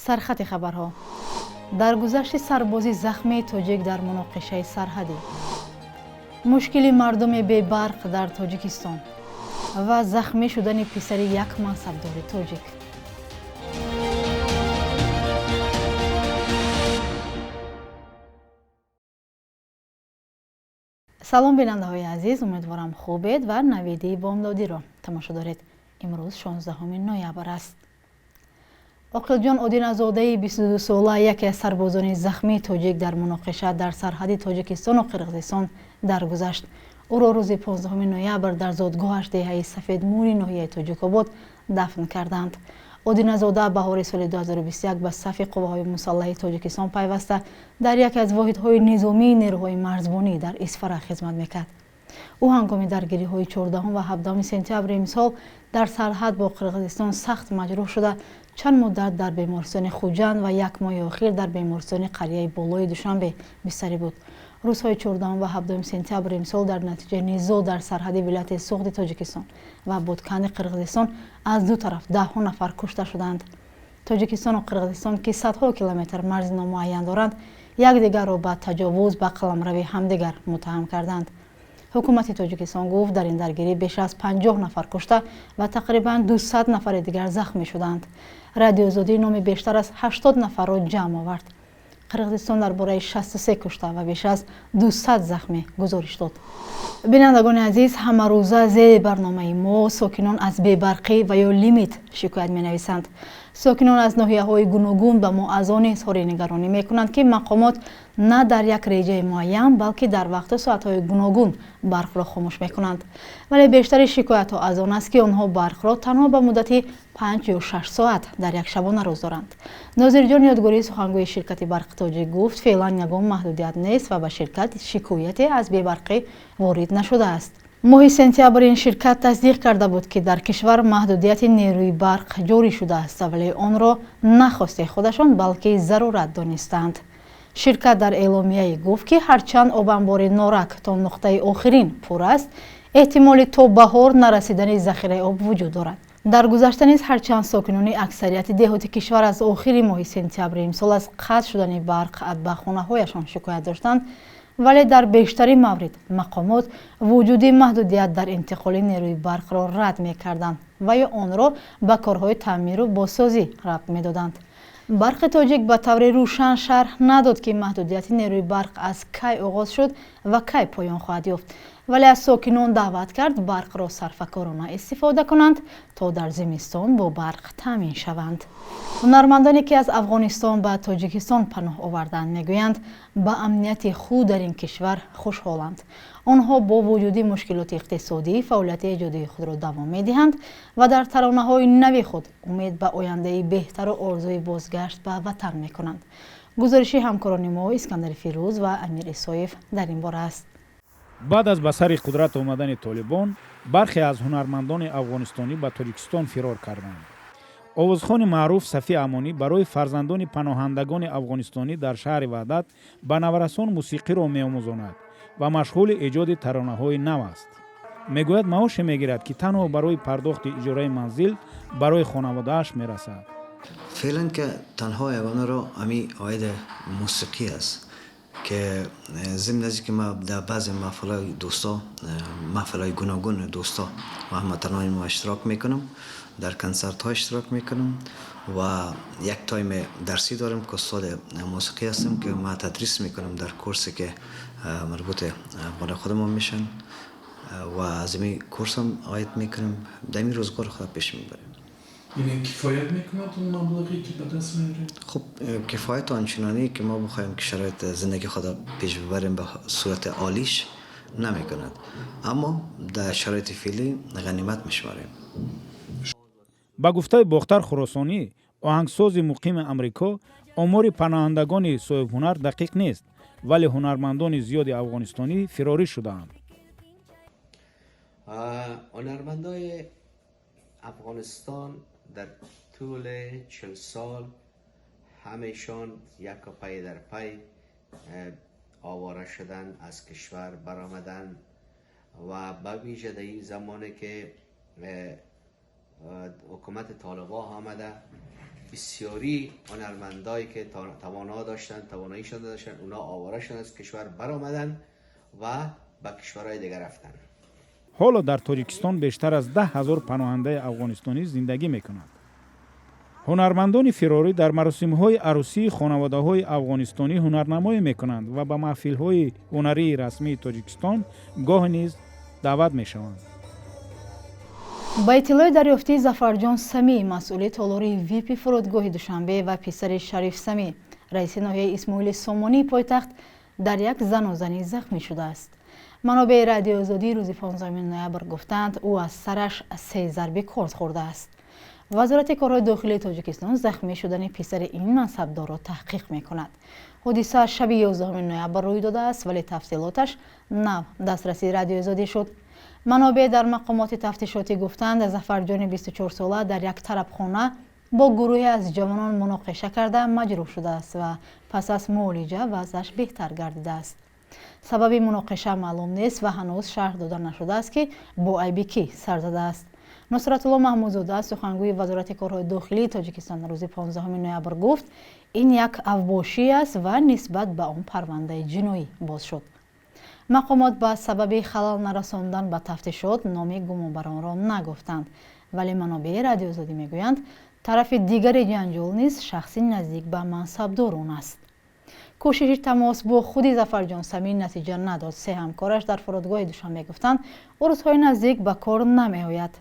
سرخط خبرها. درگذشت سربازی زخمی تاجیک در مناقشه سرحدی، مشکل مردم بی برق در تاجیکستان و زخمی شدن پسر یک منصبدار تاجیک. سلام بیننده عزیز، امیدوارم خوبید و نویدی بامدادی را تماشا دارید. امروز 16 نوامبر است. عاقل جان عودین‌زاده 22 ساله یکی از سربازان زخمی تاجیک در مناقشه در سرحد تاجیکستان و قرقیزستان درگذشت. او را روز 15 نوامبر در زادگاهش دهه سفید موری ناحیه تاجیک‌آباد دفن کردند. عودین‌زاده بهار سال 2021 به صف قواهای مسلح تاجیکستان پیوسته در یکی از واحدهای نظامی نیروهای مرزبانی در اسفره خدمت میکرد. او هنگام درگیری‌های 14 و 17 سپتامبر امسال در سرحد با قرقیزستان سخت مجروح شده چند مدت در بیمارستان خوجند و یک ماه اخیر در بیمارستان قریه بالای دوشنبه بستری بود. روزهای 14 و 17 سپتامبر امسال در نتیجه نزاع در سرحد ولایت سوخت تاجیکستان و بودکن قرقیزستان از دو طرف 10 نفر کشته شدند. تاجیکستان و قرقیزستان که صدها کیلومتر مرز نامعین دارند، یکدیگر را به تجاوز به قلمروی همدیگر متهم کردند. حکومت تاجیکستان گفت در این درگیری بیش از 50 نفر کشته و تقریباً 200 نفر دیگر زخمی شدند. رادیو آزادی نام بیشتر از 80 نفر را جمع آورد. قرقیزستان درباره 63 کشته و بیش از 200 زخمی گزارش داد. بینندگان عزیز، همه روزه زیر برنامه ما ساکنان از بی‌برقی و یا لیمیت شکایت می نویسند. ساکنان از ناحیه‌های گوناگون به ما از آن اظهار نگرانی می کنند که مقامات نه در یک رژه معین بلکه در وقت و ساعت‌های گوناگون برق را خاموش می کنند. ولی بیشتر شکایت‌ها از آن است که آنها برق را تنها به مدت 5 یا 6 ساعت در یک شبانه روز دارند. ناظر جان یادگاری سخنگوی شرکت برق تاجیک گفت فعلا یگان محدودیت نیست و به شرکت شکایتی از بی‌برقی وارد نشده است. ماه سپتامبر این شرکت تصدیق کرده بود که در کشور محدودیت نیروی برق جاری شده است، ولی آن را نخواسته خودشان بلکه ضرورت دانستند. شرکت در اعلامیه گفت که هرچند آب انبار نارک تا نقطه آخرین پر است، احتمال تا بهار نرسیدن ذخیره آب وجود دارد. در گذشته نیز هرچند ساکنان اکثریت دهات کشور از آخر ماه سپتامبر امسال از قطع شدن برق به خانه‌هایشان شکایت داشتند، ولی در بیشتر موارد مقامات وجود محدودیت در انتقال نیروی برق را رد می‌کردند و یا آن را به کارهای تعمیر و بازسازی ربط می‌دادند. برق تاجیک به طور روشن شرح نداد که محدودیت نیروی برق از کی آغاز شد و کی پایان خواهد یافت، ولی از ساکنان دعوت کرد برق را صرفه‌کارانه استفاده کنند تا در زمستان با برق تامین شوند. هنرمندانی که از افغانستان به تاجیکستان پناه آوردند میگویند به امنیت خود در این کشور خوشحالند. آنها با وجود مشکلات اقتصادی فعالیت ایجادی خود را دوام میدهند و در ترانه‌های نو خود امید به آینده بهتر و آرزوی بازگشت به وطن میکنند. گزارش همکاران ما اسکندر فیروز و امیر اسایف در این باره است. بعد از به سر قدرت آمدن طالبان، برخی از هنرمندان افغانستانی به تاجیکستان فرار کردند. آوازخوان معروف صفی امانی برای فرزندان پناهندگان افغانستانی در شهر وحدت به نورسان موسیقی را می‌آموزاند و مشغول ایجاد ترانه‌های نو است. میگوید معاش میگیرد که تنها برای پرداخت اجاره منزل برای خانواده‌اش میرسد. فعلا که تنها یگانه را امی عاید موسیقی است که ضمن از که ما در بعض محفل‌های دوستا، محفل‌های گوناگون دوستا و هموطنان ما اشتراک میکنم، در کنسرت ها اشتراک میکنم و یک تایم درسی دارم که استاد موسیقی هستم که ما تدریس میکنم در کورسی که مربوط به خودمون میشن و از این کورس هم عاید میکنم. در این روزگار خود پیش میبریم. این کفایت میکنه اون مبلغی که به دست میارید؟ خب کفایت آنچنانی که ما بخوایم که شرایط زندگی خود پیش ببریم به صورت عالیش نمیکند، اما در شرایط فعلی غنیمت میشماریم. با گفته باختر خراسانی، آهنگساز مقیم امریکا، آمار پناهندگان صاحب هنر دقیق نیست، ولی هنرمندان زیاد افغانستانی فراری شدند. هنرمندای افغانستان در طول 40 سال همیشان یک پای در پای آواره شدن، از کشور برآمدن و به ویژه در این زمانی که حکومت طالبان آمده بسیاری هنرمندایی که تواناییشان داشتن اونا آوارهشان از کشور برآمدن و به کشورهای دیگر رفتن. حالا در تاجیکستان بیشتر از 10,000 پناهنده افغانستانی زندگی میکنند. هنرمندان فراری در مراسم‌های عروسی خانواده‌های افغانستانی هنرنمایی میکنند و به محفل‌های هنری رسمی تاجیکستان گاه نیز دعوت میشوند. با اطلاع دریافتی ظفرجان سمی مسئول تالاری ویپی فرودگاه دوشنبه و پسر شریف سمی رئیس ناحیه اسماعیل سامانی پایتخت در یک زن و زنی زخمی شده است. منابع رادیو آزادی روز 15 نوامبر گفتند او از سرش 3 ضربه کارد خورده است. وزارت کارهای داخلی تاجیکستان زخمی شدن پسر این منصبدار را تحقیق می‌کند. حادثه شب 11 نوامبر روی داده است ولی تفصیلاتش نه دسترسی رادیو آزادی شد. منابع در مقامات تفتیشاتی گفتند ظفرجان 24 ساله در یک طربخانه با گروهی از جوانان مناقشه کرده مجروح شده است و پس از معالجه وضعش بهتر گردیده است. سبب مناقشه معلوم نیست و هنوز شرح داده نشده است که با عیب کی سر زده است. نصرت الله محمودزاده سخنگوی وزارت کارهای داخلی تاجیکستان روز 15 نوامبر گفت این یک اوباشی است و نسبت به آن پرونده جنایی باز شد. مقامات با سبب خلل نرساندن به تفتیشات نام گمانبران را نگفتند ولی منابع رادیو آزادی میگویند طرف دیگر جنجال نیز شخصی نزدیک به منصبدار آن است. کوشش تماس با خود ظفرجان سمی نتیجه نداد. 3 همکارش در فرودگاه دوشنبه گفتند او روزهای نزدیک به کار نمیآید.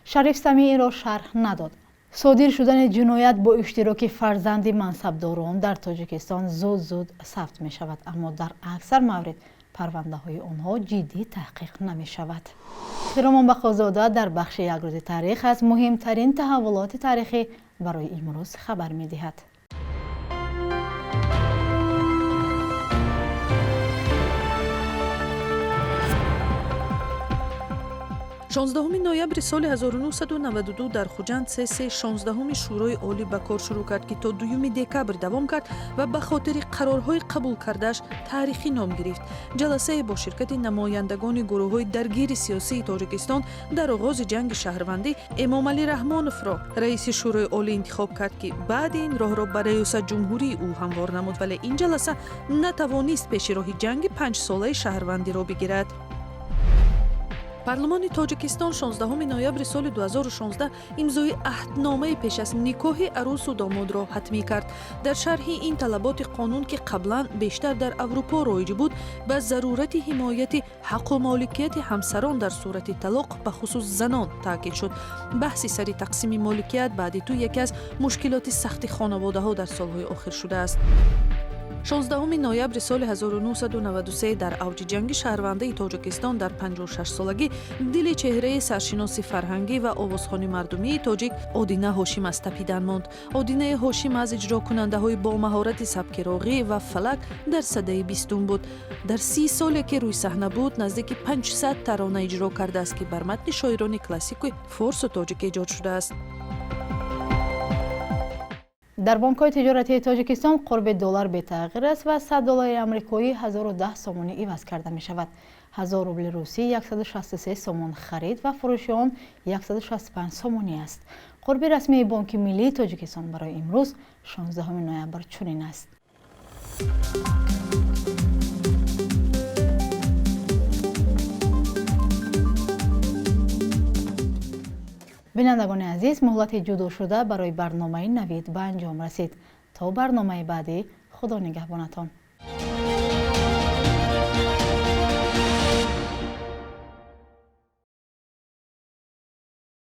شریف سمی این را شرح نداد. صادر شدن جنایت با اشتراک فرزند منصبداران در تاجیکستان زود ثبت می شود اما در اکثر موارد پرونده های آنها جدی تحقیق نمی شود. پیرامون بخازاده در بخش یک روز تاریخ از مهمترین تحولات تاریخی برای امروز خبر می دهد. 16 نوامبر سال 1992 در خوجند 16 شورای عالی به کار شروع کرد که تا 2 دکبر دوام کرد و به خاطر قرارهای قبول کردهش تاریخی نام گرفت. جلسه با شرکت نمایندگان گروه‌های درگیر سیاسی تاجیکستان در آغاز جنگ شهروندی امام علی رحمانوف را رئیس شورای عالی انتخاب کرد که بعد این راه را برای ریاست جمهوری او هموار نمود ولی این جلسه نتوانست پیش راه جنگ 5 ساله شهروندی را بگیرد. پارلمان تاجیکستان 16 نوامبر سال 2016 امضای عهدنامه پیش از نکاح عروس و داماد را حتمی کرد. در شرح این طلبات قانون که قبلا بیشتر در اروپا رایج بود به ضرورت حمایت حق و مالکیت همسران در صورت طلاق به خصوص زنان تاکید شد. بحث سر تقسیم مالکیت بعد تو یکی از مشکلات سخت خانواده ها در سالهای آخر شده است. 16 نوامبر سال 1993 در اوج جنگ شهروندی تاجیکستان در 56 سالگی دل چهره سرشناس فرهنگی و آوازخوانی مردمی تاجیک آدینه هاشم از تپیدن ماند. آدینه هاشم از اجرا کننده های با مهارت سبک راقی و فلک در سده 20 بود. در 30 سالی که روی صحنه بود نزدیک 500 ترانه اجرا کرده است که بر متن شاعران کلاسیک فارس و تاجیک ایجاد شده است. در بانک‌های تجارتی تاجیکستان قرب دلار بتغییر است و $100 آمریکایی 1010 سومانی عوض کرده می شود. 1000 روبل روسی 163 سومون خرید و فروش آن 165 سومانی است. قرب رسمی بانک ملی تاجیکستان برای امروز 16 نوامبر چنین است. بینندگان عزیز، مهلت جدا شده برای برنامه نوید به انجام رسید. تا برنامه بعدی، خدا نگهبانتان.